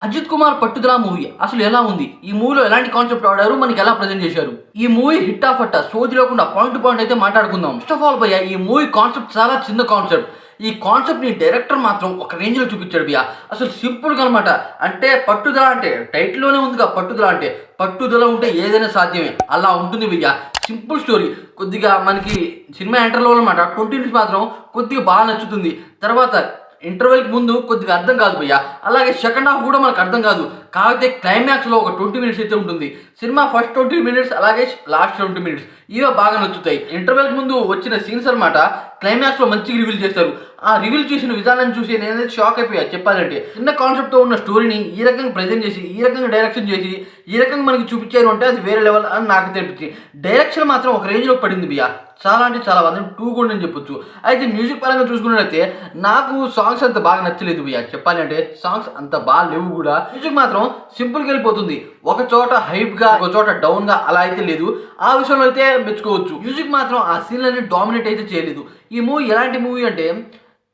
అజిత్ కుమార్ పట్టుదల మూవీ అసలు ఎలా ఉంది? ఈ మూవీలో ఎలాంటి కాన్సెప్ట్ వాడారు, మనకి ఎలా ప్రజెంట్ చేశారు? ఈ మూవీ హిట్ ఆఫ్ అట్ట సోది లేకుండా పాయింట్ టు పాయింట్ అయితే మాట్లాడుకుందాం. ఫస్ట్ ఆఫ్ ఆల్ భయ్య, ఈ మూవీ కాన్సెప్ట్ చాలా చిన్న కాన్సెప్ట్. ఈ కాన్సెప్ట్ ని డైరెక్టర్ మాత్రం ఒక రేంజ్ లో చూపించాడు భయ్య. అసలు సింపుల్ గా అనమాట. అంటే పట్టుదల అంటే టైటిల్ లోనే ఉందిగా, పట్టుదల అంటే పట్టుదల ఉంటే ఏదైనా సాధ్యమే, అలా ఉంటుంది భయ్య. Simple story. కొద్దిగా మనకి సినిమా ఎంటర్లో అనమాట 20 minutes మాత్రం కొద్దిగా బాగా నచ్చుతుంది. తర్వాత ఇంటర్వెల్కి ముందు కొద్దిగా అర్థం కాదు భయ్య. అలాగే సెకండ్ హాఫ్ కూడా మనకు అర్థం కాదు. కాకపోతే క్లైమాక్స్లో ఒక 20 minutes అయితే ఉంటుంది. సినిమా ఫస్ట్ 20 minutes అలాగే లాస్ట్ 20 minutes ఇవే బాగా నచ్చుతాయి. ఇంటర్వెల్కి ముందు వచ్చిన సీన్స్ అనమాట క్లైమాక్స్లో మంచిగా రివీల్ చేస్తారు. ఆ రివీల్ చేసిన విధానాన్ని చూసి నేనైతే షాక్ అయిపోయా చెప్పాలంటే. చిన్న కాన్సెప్ట్తో ఉన్న స్టోరీని ఈ రకంగా ప్రజెంట్ చేసి, ఈ రకంగా డైరెక్షన్ చేసి, ఈ రకంగా మనకి చూపించారు అంటే అది వేరే లెవెల్ అని నాకు అనిపించింది. డైరెక్షన్ మాత్రం ఒక రేంజ్లో పడింది భయ్య. చాలా అంటే చాలా బాగుంది. 2 కూడా నేను చెప్పొచ్చు. అయితే మ్యూజిక్ పరంగా చూసుకున్నట్లయితే నాకు సాంగ్స్ అంత బాగా నచ్చలేదు భయ్య. చెప్పాలి అంటే సాంగ్స్ అంత బాగా లేవు కూడా. మ్యూజిక్ మాత్రం సింపుల్గా వెళ్ళిపోతుంది. ఒక చోట హైప్గా, ఒక చోట డౌన్గా అలా అయితే లేదు. ఆ విషయంలో అయితే మెచ్చుకోవచ్చు. మ్యూజిక్ మాత్రం ఆ సీన్లని డామినేట్ అయితే చేయలేదు. ఈ మూవీ ఎలాంటి మూవీ అంటే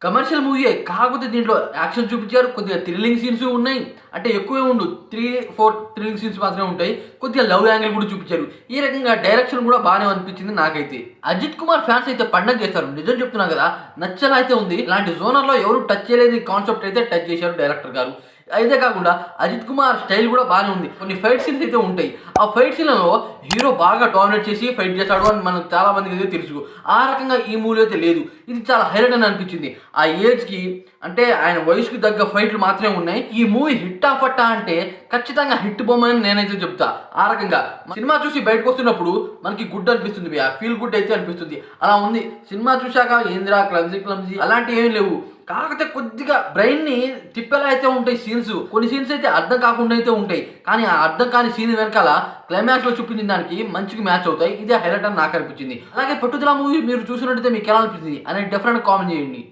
కమర్షియల్ మూవీయే, కాకపోతే దీంట్లో యాక్షన్ చూపించారు, కొద్దిగా థ్రిల్లింగ్ సీన్స్ ఉన్నాయి. అంటే ఎక్కువే ఉండు, 3-4 థ్రిల్లింగ్ సీన్స్ మాత్రమే ఉంటాయి. కొద్దిగా లవ్ యాంగిల్ కూడా చూపించారు. ఈ రకంగా డైరెక్షన్ కూడా బాగానే అనిపించింది నాకైతే. అజిత్ కుమార్ ఫ్యాన్స్ అయితే పండగ చేస్తారు, నిజం చెప్తున్నా కదా. నచ్చలా అయితే ఉంది. ఇలాంటి జోనర్లో ఎవరు టచ్ చేయలేని కాన్సెప్ట్ అయితే టచ్ చేశారు డైరెక్టర్ గారు. అయితే కాకుండా అజిత్ కుమార్ స్టైల్ కూడా బాగానే ఉంది. కొన్ని ఫైట్ సీన్స్ అయితే ఉంటాయి. ఆ ఫైట్ సీన్లలో హీరో బాగా డామినేట్ చేసి ఫైట్ చేశాడు అని మనకు చాలా మందికి అయితే తెలుసు. ఆ రకంగా ఈ మూవీ అయితే లేదు. ఇది చాలా హైలైట్ అని అనిపించింది. ఆ ఏజ్కి అంటే ఆయన వయసుకి తగ్గ ఫైట్లు మాత్రమే ఉన్నాయి. ఈ మూవీ హిట్ ఆఫ్ అట్టా అంటే ఖచ్చితంగా హిట్ బొమ్మని నేనైతే చెప్తా. ఆ రకంగా సినిమా చూసి బయటకు వస్తున్నప్పుడు మనకి గుడ్ అనిపిస్తుంది, ఫీల్ గుడ్ అయితే అనిపిస్తుంది. అలా ఉంది. సినిమా చూశాక ఏందిరా క్లమ్జీ అలాంటివి ఏం లేవు. కాకపోతే కొద్దిగా బ్రెయిన్ని తిప్పేలా అయితే ఉంటాయి సీన్స్. కొన్ని సీన్స్ అయితే అర్థం కాకుండా అయితే ఉంటాయి. కానీ ఆ అర్థం కాని సీన్ వెనకాల క్లైమాక్స్ లో చూపించిన దానికి మంచిగా మ్యాచ్ అవుతాయి. ఇదే హైలైట్ అని నాకు అనిపించింది. అలాగే పట్టుదల మూవీ మీరు చూసినట్టయితే మీకు ఎలా అనిపించింది అనేది డెఫినెట్ కామెంట్ చేయండి.